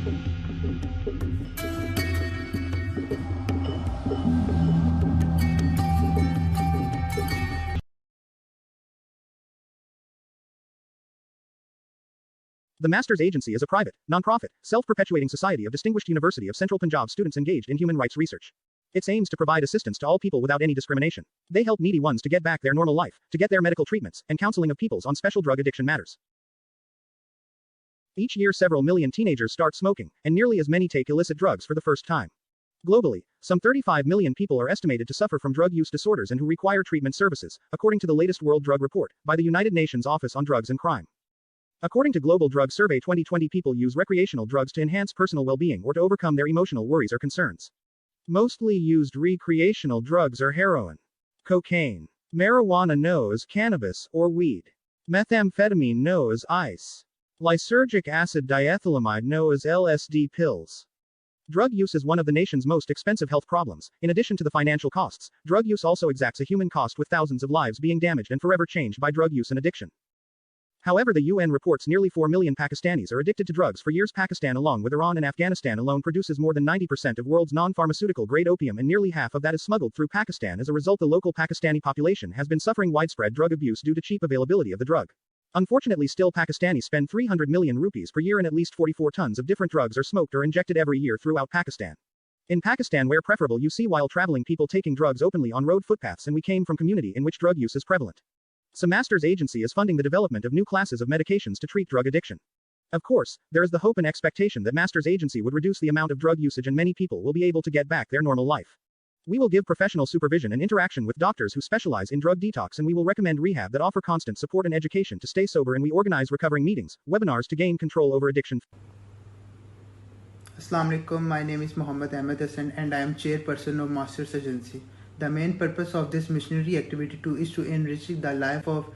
The Masters Agency is a private, non-profit, self-perpetuating society of Distinguished University of Central Punjab students engaged in human rights research. Its aims to provide assistance to all people without any discrimination. They help needy ones to get back their normal life, to get their medical treatments, and counseling of peoples on special drug addiction matters. Each year several million teenagers start smoking, and nearly as many take illicit drugs for the first time. Globally, some 35 million people are estimated to suffer from drug use disorders and who require treatment services, according to the latest World Drug Report, by the United Nations Office on Drugs and Crime. According to Global Drug Survey 2020, people use recreational drugs to enhance personal well-being or to overcome their emotional worries or concerns. Mostly used recreational drugs are heroin, cocaine, marijuana known as cannabis or weed, methamphetamine known as ice, lysergic acid diethylamide known as LSD pills. Drug use is one of the nation's most expensive health problems. In addition to the financial costs, drug use also exacts a human cost, with thousands of lives being damaged and forever changed by drug use and addiction. However, the UN reports nearly 4 million Pakistanis are addicted to drugs for years. Pakistan, along with Iran and Afghanistan alone, produces more than 90% of world's non-pharmaceutical grade opium, and nearly half of that is smuggled through Pakistan. As a result, the local Pakistani population has been suffering widespread drug abuse due to cheap availability of the drug. Unfortunately, still Pakistanis spend 300 million rupees per year, and at least 44 tons of different drugs are smoked or injected every year throughout Pakistan. In Pakistan, where preferable, you see while traveling people taking drugs openly on road footpaths, and we came from community in which drug use is prevalent. So Masters Agency is funding the development of new classes of medications to treat drug addiction. Of course, there is the hope and expectation that Masters Agency would reduce the amount of drug usage and many people will be able to get back their normal life. We will give professional supervision and interaction with doctors who specialize in drug detox, and we will recommend rehab that offer constant support and education to stay sober, and we organize recovering meetings, webinars to gain control over addiction. Assalamu alaikum, my name is Muhammad Ahmed Hassan and I am chairperson of Masters Agency. The main purpose of this missionary activity is to enrich the life of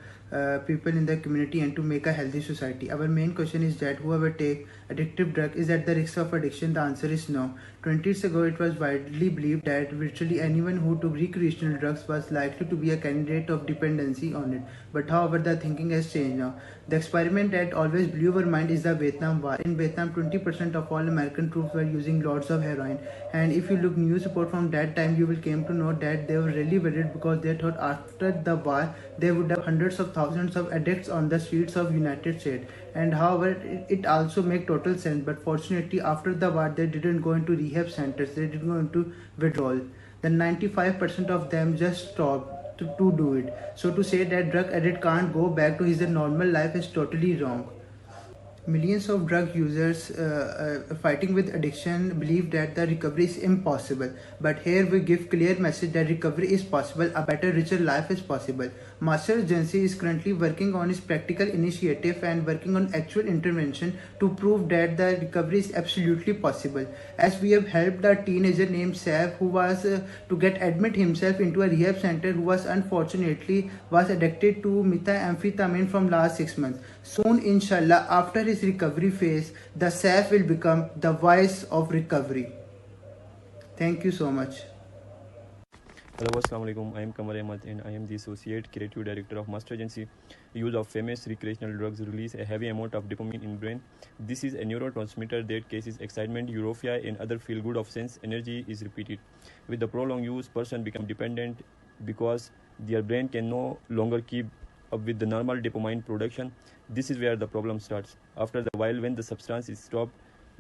people in the community and to make a healthy society. Our main question is that whoever take addictive drug is at the risk of addiction. The answer is no. 20 years ago, it was widely believed that virtually anyone who took recreational drugs was likely to be a candidate of dependency on it. But however, the thinking has changed now. The experiment that always blew our mind is the Vietnam War. In Vietnam, 20% of all American troops were using lots of heroin. And if you look news report from that time, you will came to know that they were really worried because they thought after the war, they would have hundreds of thousands of addicts on the streets of United States. And however, it also make total sense. But fortunately, after the war, they didn't go into rehab centers. They didn't go into withdrawal. Then 95% of them just stopped to do it. So to say that drug addict can't go back to his normal life is totally wrong. Millions of drug users fighting with addiction believe that the recovery is impossible. But here we give clear message that recovery is possible, a better, richer life is possible. Masters Agency is currently working on its practical initiative and working on actual intervention to prove that the recovery is absolutely possible. As we have helped a teenager named Saif who was to get admit himself into a rehab center, who was unfortunately was addicted to methamphetamine from last 6 months. Soon, inshallah, after his recovery phase, the Saif will become the voice of recovery. Thank you so much. Hello, Assalamu alaikum. I am Kamar Ahmed and I am the Associate Creative Director of Master Agency. Use of famous recreational drugs release a heavy amount of dopamine in brain. This is a neurotransmitter that causes excitement, euphoria and other feel-good of sense energy is repeated. With the prolonged use, person become dependent because their brain can no longer keep up with the normal dopamine production. This is where the problem starts. After a while, when the substance is stopped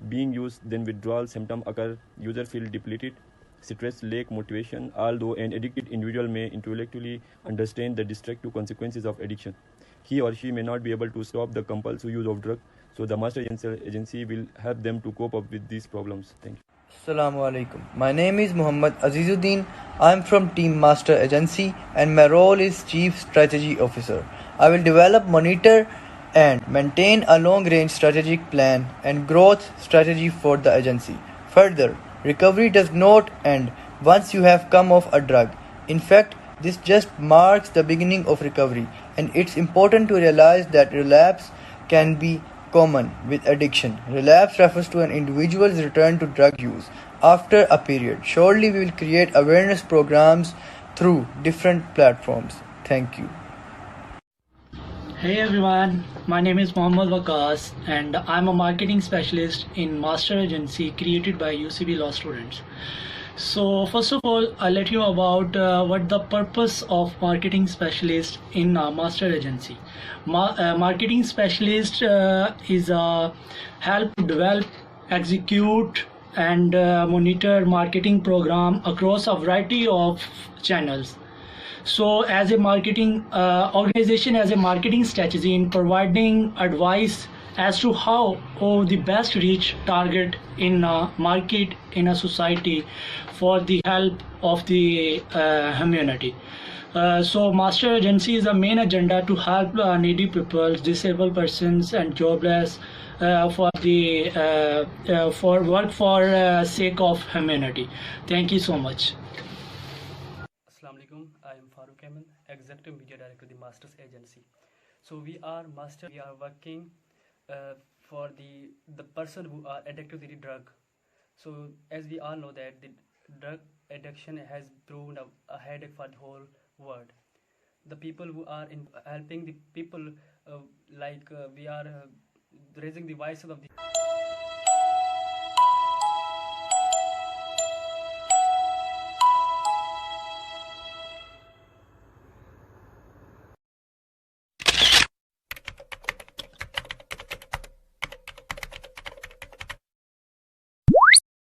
being used, then withdrawal symptoms occur. User feel depleted, stress, lack motivation. Although an addicted individual may intellectually understand the destructive consequences of addiction, he or she may not be able to stop the compulsive use of drugs. So the Master Agency will help them to cope up with these problems. Thank you. Assalamu alaikum. My name is Muhammad Azizuddin. I am from Team Master Agency and my role is Chief Strategy Officer. I will develop, monitor and maintain a long-range strategic plan and growth strategy for the agency. Further, recovery does not end once you have come off a drug. In fact, this just marks the beginning of recovery, and it's important to realize that relapse can be common with addiction. Relapse refers to an individual's return to drug use after a period. Surely we will create awareness programs through different platforms. Thank you. Hey everyone, My name is Mohammad Waqas and I'm a marketing specialist in Master Agency created by UCB law students. So first of all, I'll let you about what the purpose of marketing specialist in Master Agency. Marketing specialist is a help to develop, execute and monitor marketing program across a variety of channels. So as a marketing organization, as a marketing strategy in providing advice as to how the best reach target in a market, in a society, for the help of the community. So Master Agency is the main agenda to help needy people, disabled persons and jobless for work for sake of humanity. Thank you so much. Assalamu alaikum. I am Farooq Ahmed, Executive Media Director of the Masters Agency. So we are working for the person who are addicted to the drug. So as we all know that the drug addiction has proven a headache for the whole world. The people who are helping the people we are raising the voices of the